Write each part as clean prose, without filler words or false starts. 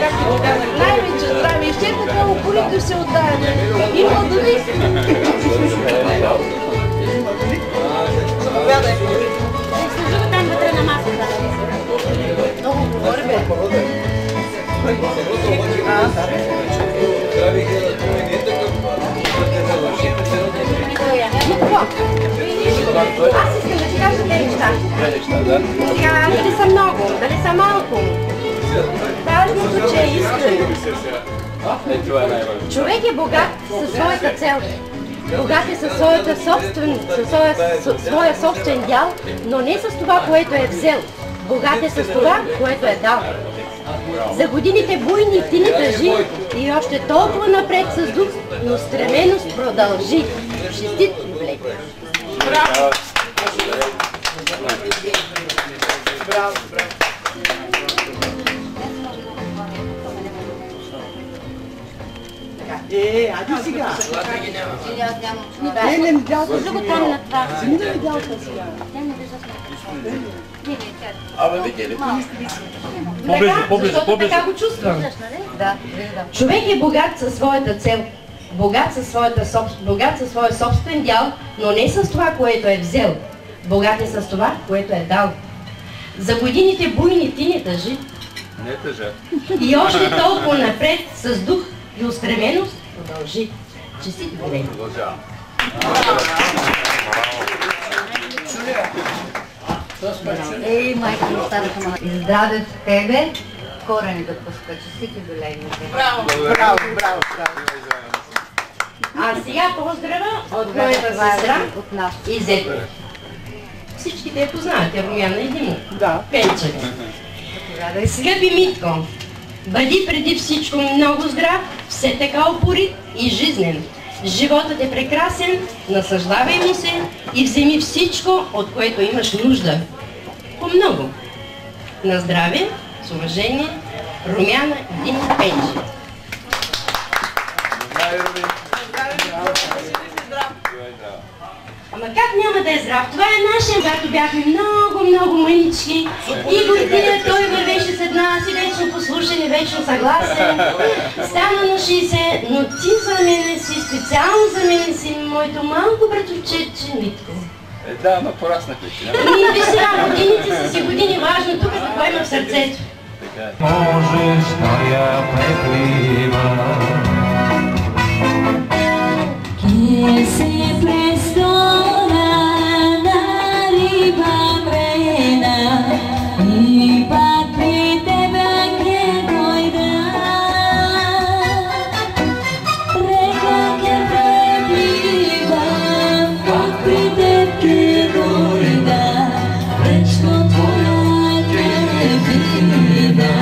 как ти го казах, най-вече здраве. Ще така упорито се отдаваме. И младови. Заповядай. Служи го там вътре на масата. Много говори, бе. Аз искам да ти кажа две неща. Сега, дали са много, дали са малко. Важното, че е искрено. Човек е богат със своята цел. Богат е със своя собствен дял, но не с това, което е взел. Богат е с това, което е дал. За годините буйни ти не държи и още толкова напред с дух, но стременост продължи. Честит юбилей! Браво! Браво! Ади сега! Не видял с друго там на това. Не видял с сега. Абе, видели? Защото така го чувствам. Човек е богат със своята цел, богат със своя собствен дял, но не с това, което е взел. Богат е с това, което е дал. За годините буйни ти не тъжи. Не тъжа. И още толкова напред с дух и устременост продължи. Честит юбилей! Продължавам. Ей, майка ми старата мама. Издаде тебе корени да пуска. Честит юбилей! Браво! Браво, браво, браво. А сега поздрава от моята сестра От нас. и зето. Всички те я познавате, Румяна и Димо. Да. Пенчева. Скъпи Митко, бъди преди всичко много здрав, все така упорит и жизнен. Животът е прекрасен, насъждавай му се и вземи всичко, от което имаш нужда. По много. На здраве, с уважение, Румяна и Димо Пенчева. Ама как няма да е здрав? Това е нашия, когато бяхме много мънички и година той вървеше с една си вечно послушен и вечно съгласен. Стана на 60, но ти за мене си, специално за мене си, моето малко братовчетче Митко. Да, но пораснахме си. Ние ви сега, годините са си години, важно тук какво има в сърцето. Можеш да я преплива. Que se prestona na riba mrena I pak pri tebe ke dojda Reka ke preplivam Pak pri tebe ke dojda Večno tvoja ke viva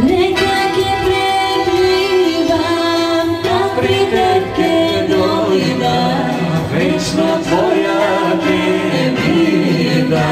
Reka ke preplivam Придетке дойда, Вечно твоя беда.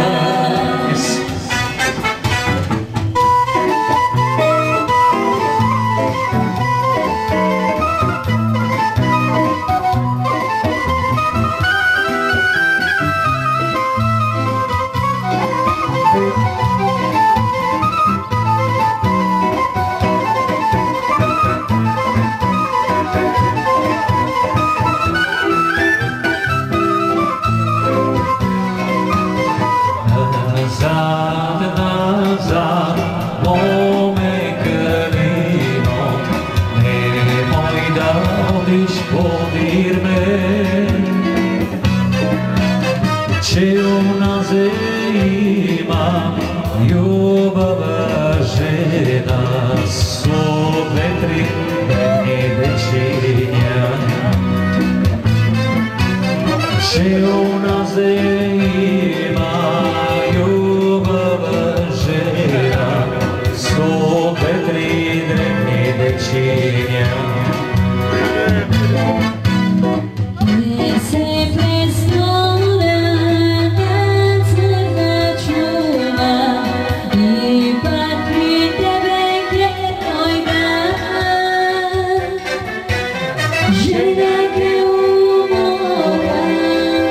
Žena que umora,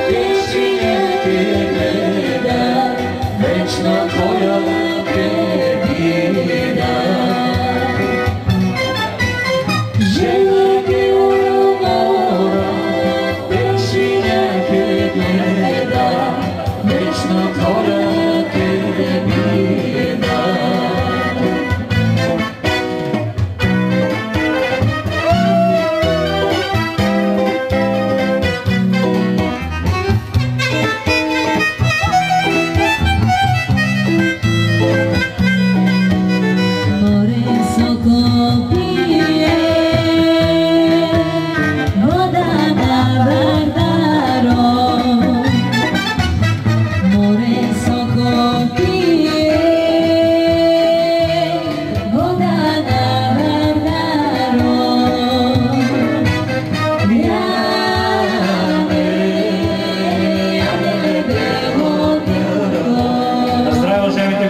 deixa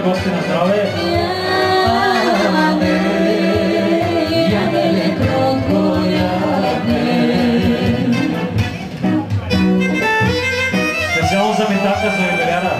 гости на здраве. Специално за Митака, за юбиляра.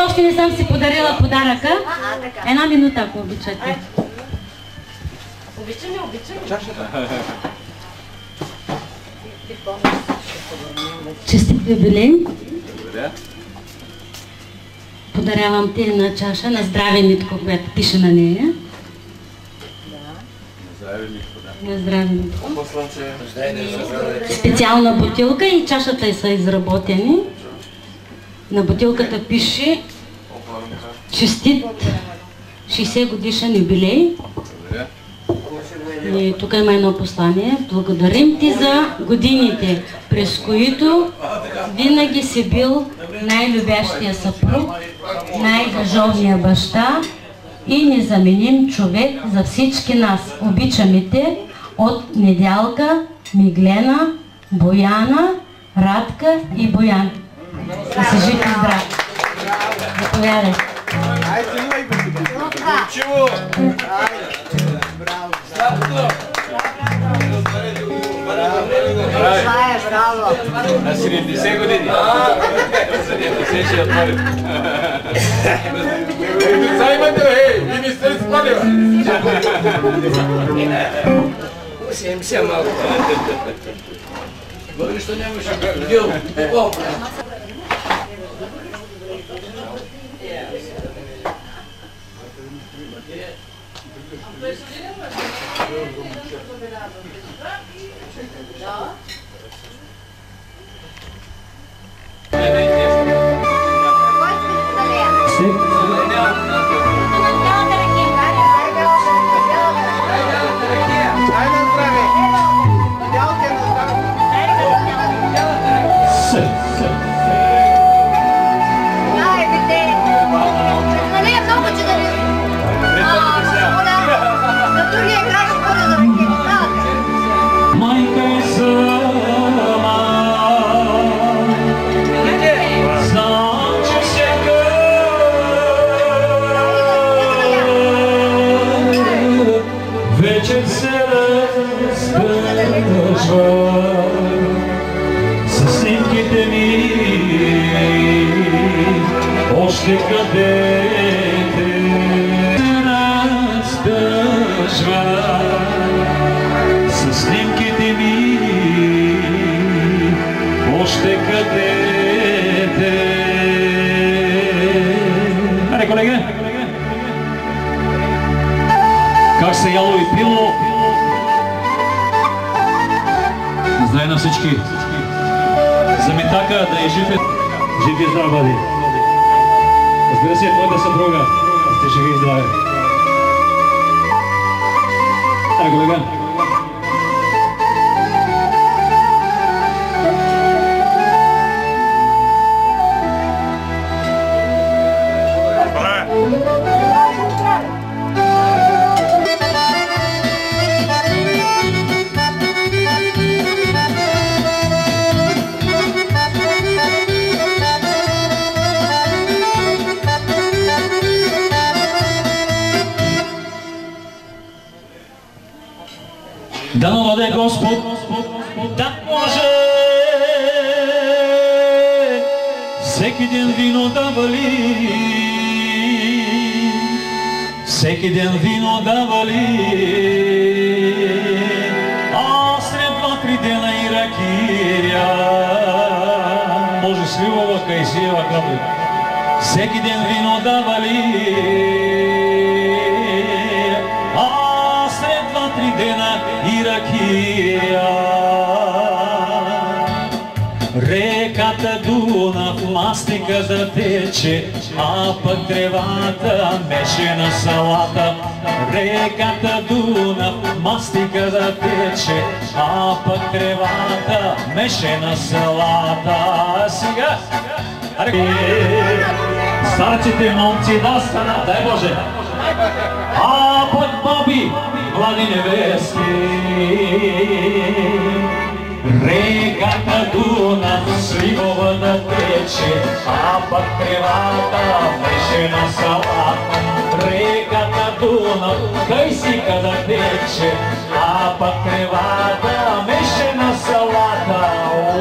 Още не съм си подарила подаръка. Една минута, ако обичате. Обичаме. Честит юбилей. Благодаря. Подарявам ти една чаша на здраве Митко, която пише на нея. Здраве, Митко, да. На здраве Митко. Специална бутилка и чашата са изработени. На бутилката пише честит 60 годишен юбилей. И тук има едно послание. Благодарим ти за годините, през които винаги си бил най-любящия съпруг, най-държавния баща и незаменим човек за всички нас. Обичаме те от Недялка, Миглена, Бояна, Радка и Боян. Да се жив и здрав. Заповядай. Айде, снимай бе. Чего? Това е браво. На 70 години. 70 ще отворим. Деца имате, ви не сте спали, бе. 70 малко. Говори, що нямаше дел. Вечер се разпъжва със снимките ми, още къдете разпъжва със снимките всички. За Митака да е жив и здрав бъди. Разбира се, твоята съпруга. Да сте живи и здрави. Ай, колега. Дано даде Господ, да може всеки ден вино да вали, всеки ден вино да вали, а сред 2-3 дена и ракия, може сливова кайсиева капли, всеки ден вино да вали, а сред 2-3 дена и ракия. Реката Дунав мастика да тече, а пък тревата мешена салата. Реката Дунав мастика да тече, а пък тревата мешена салата. Сега! Старците момци да станат, дай Боже! А пък баби, млади невести, реката Дунав сливова да тече, а пък тревата мешена салата. Реката Дунав кайсика да тече, а пък тревата мешена салата.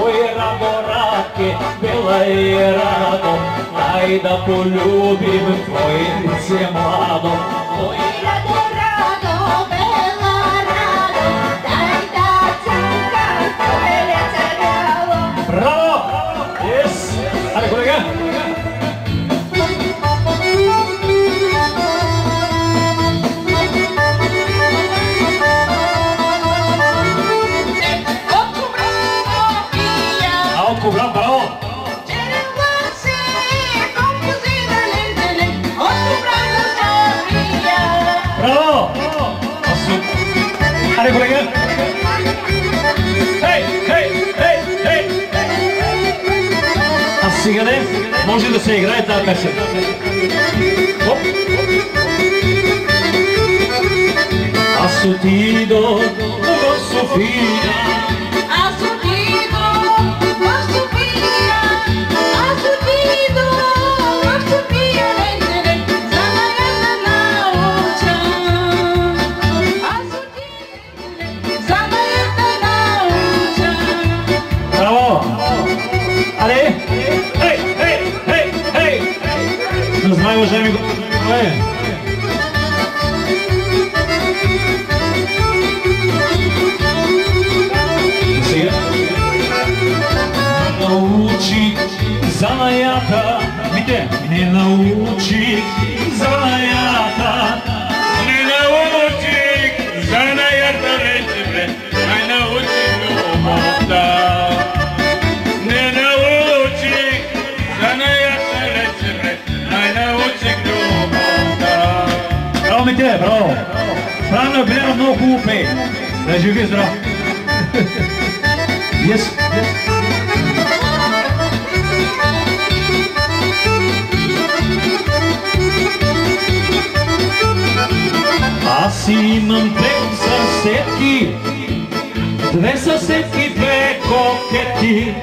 Ой, радо, радке, бела и радо, дай да полюбим твое лице младо. Ой, радо, радо, бела радо, дай да цъкам твое лице бяло. Браво! Yes! Аре, колега! Алко, браво, браво! Браво! Аре, колега! Хей, хей, хей, хей! А сега не, може да се играе тази песен. Аз отидох в София. Аз отидох в София. Аз отидох в София. За да науча. Аз отидох за да науча. Браво! Аре! Хей, хей, хей, хей! Не знае, уважаеми господи. Сега научих занаята, видите, не научих занаята. Не научих занаята вече, не научих любовта. Не научих занаята вече, не научих любовта. Браво, Мите, браво! Правилно, Белена много хубаво пее. Да живи здрав! Yes. Аз имам две съседки, две кокети.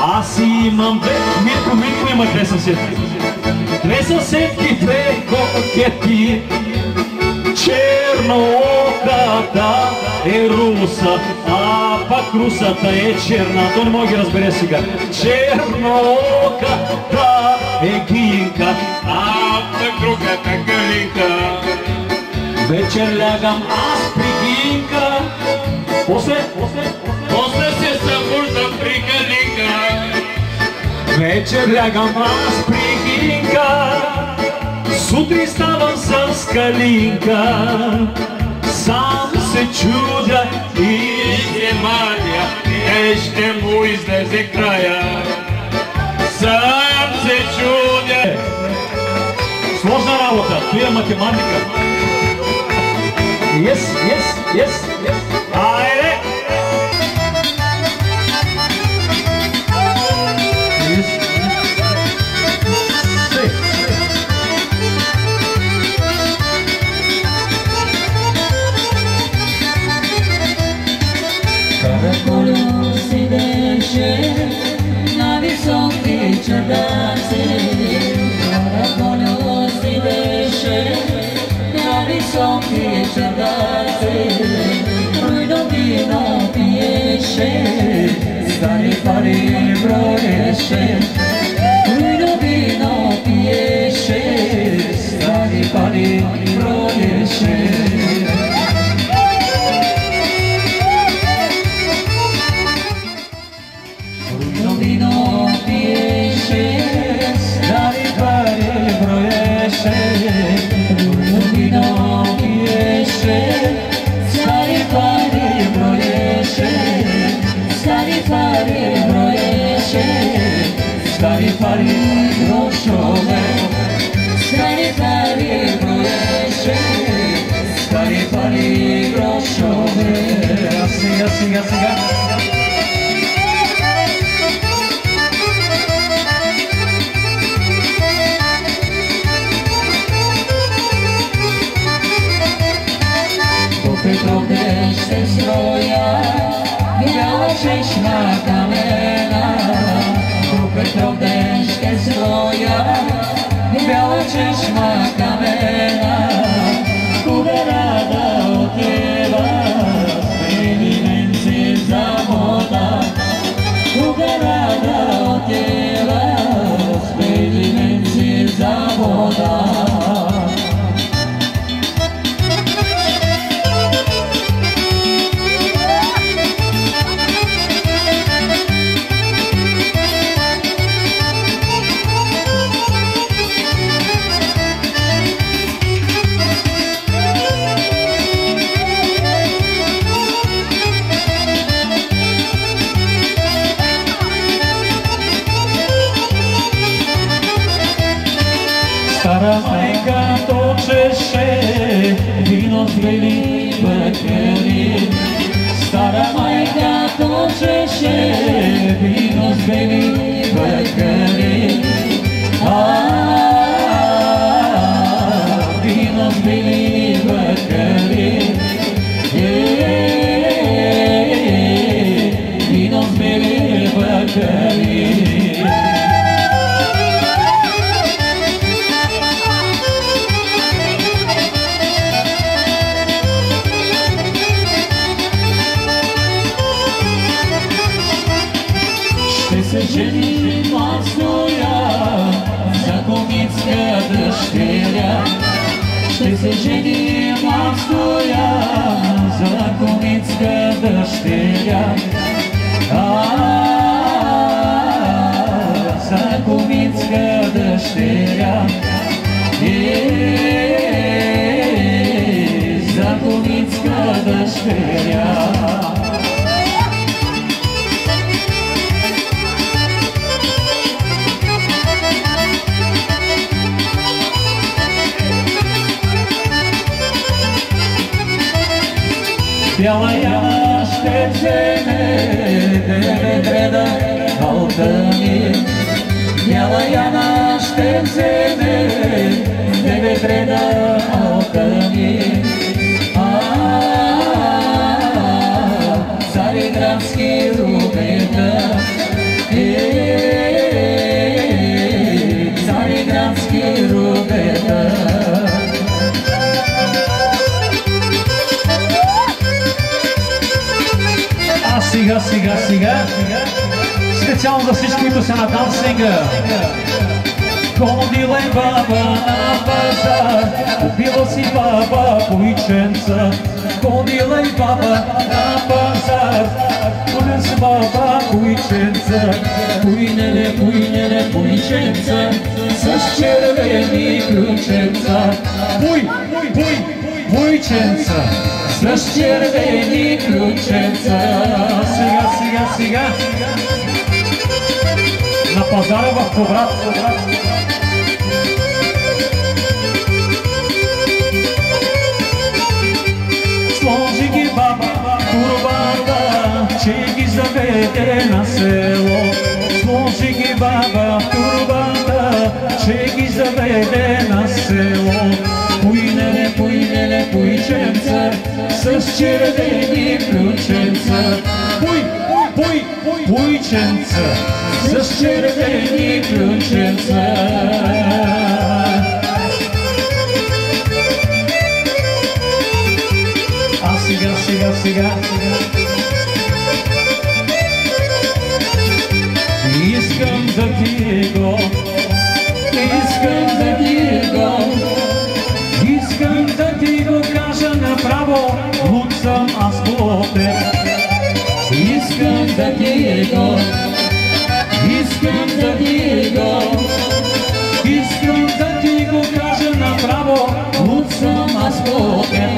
Аз имам две... Митко има две съседки. Две съседки, две кокети. Чернооката е руса, а пак русата е черна. Той не може да ги разбере сега. Чернооката е гинка, А пък другата галинка. вечер лягам аз при гинка. После Се събуждам при галинка. вечер лягам аз при гинка. Сутрин ставам с калинка. Сам се чудя и се маля, ще му излезе края. Сам се чудя. Сложна работа, туя математика. Yes. Айде! Караколю седеше на високи чердаци. Караколю седеше на високи чердаци. Руйно вино пиеше, стари пари броеше. Руйно вино пиеше, стари пари броеше. Vino pieše, stari pare broješe. Vino pieše, stari pare broješe. Stari pare broješe, stari pare grošove. Stari pare broješe, stari pare grošove. A siga. Petrovdeń się stroja, biała cześma kamena. Do Petrovdeń się stroja, biała cześma kamena. Kuberada otiewa, speli męcy zamoda. Kuberada otiewa, speli męcy zamoda. Stara majka točeše, vino zveli bekeri. Stara majka točeše, vino zveli bekeri. Vino zveli bekeri. Vino zveli bekeri. Ženi masnoja, zakonitska dešterja. Ще се ženi masnoja, zakonitska dešterja. Zakonitska dešterja. Zakonitska dešterja. Бяла яна ще вземе, девет реда алтъни. Бяла яна ще вземе, девет реда алтъни. Цариградски рубета, Цариградски рубета. Сега. Специално за всички, които са на дансинга. Ходила и баба на пазар, купила си баба бойченца. Ходила и баба на пазар, купила си баба бойченца. Пуйнеле, бойченца, с червени ключенца. Бойченца, с червени ключенца. Сега. сега. На пазара в Коврат. Сложи ги баба турбата, че ги заведе на село. Сложи ги баба турбата, че ги заведе на село. Пуйнеле, пуйнеле, пуйченца, с червени ключенца. Пуй, пуй, пуйченца, с червени ключенца. А сега. Искам да ти го, искам да ти го кажа направо, луд съм аз по теб. Искам да ти го, искам да ти го кажа направо, луд съм аз по теб.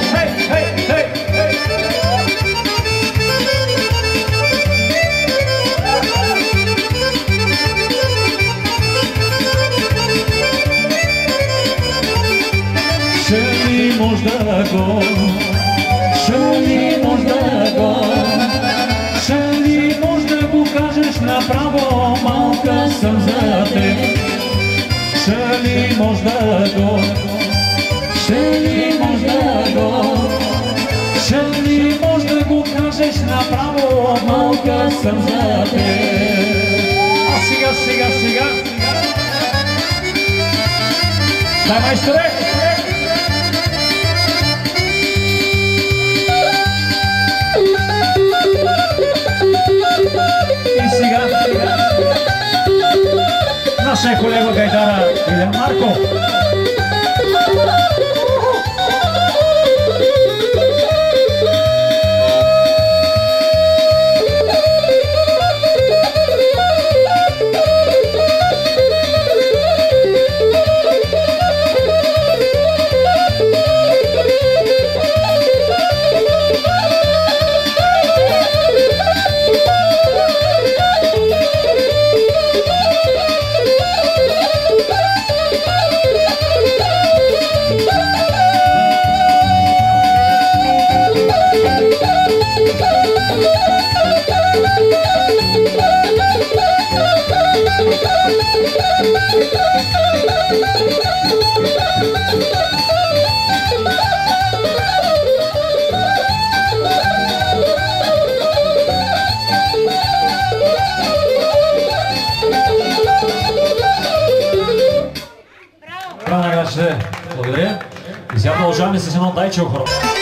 Шали може да го кажеш направо, малка съм за теб. Шали може да го кажеш направо, малка съм за теб. А сега. Дай, майсторе! И сега нашия колега гайдара Илен Марко. Благодаря. И сега продължаваме с едно Дайче охорона.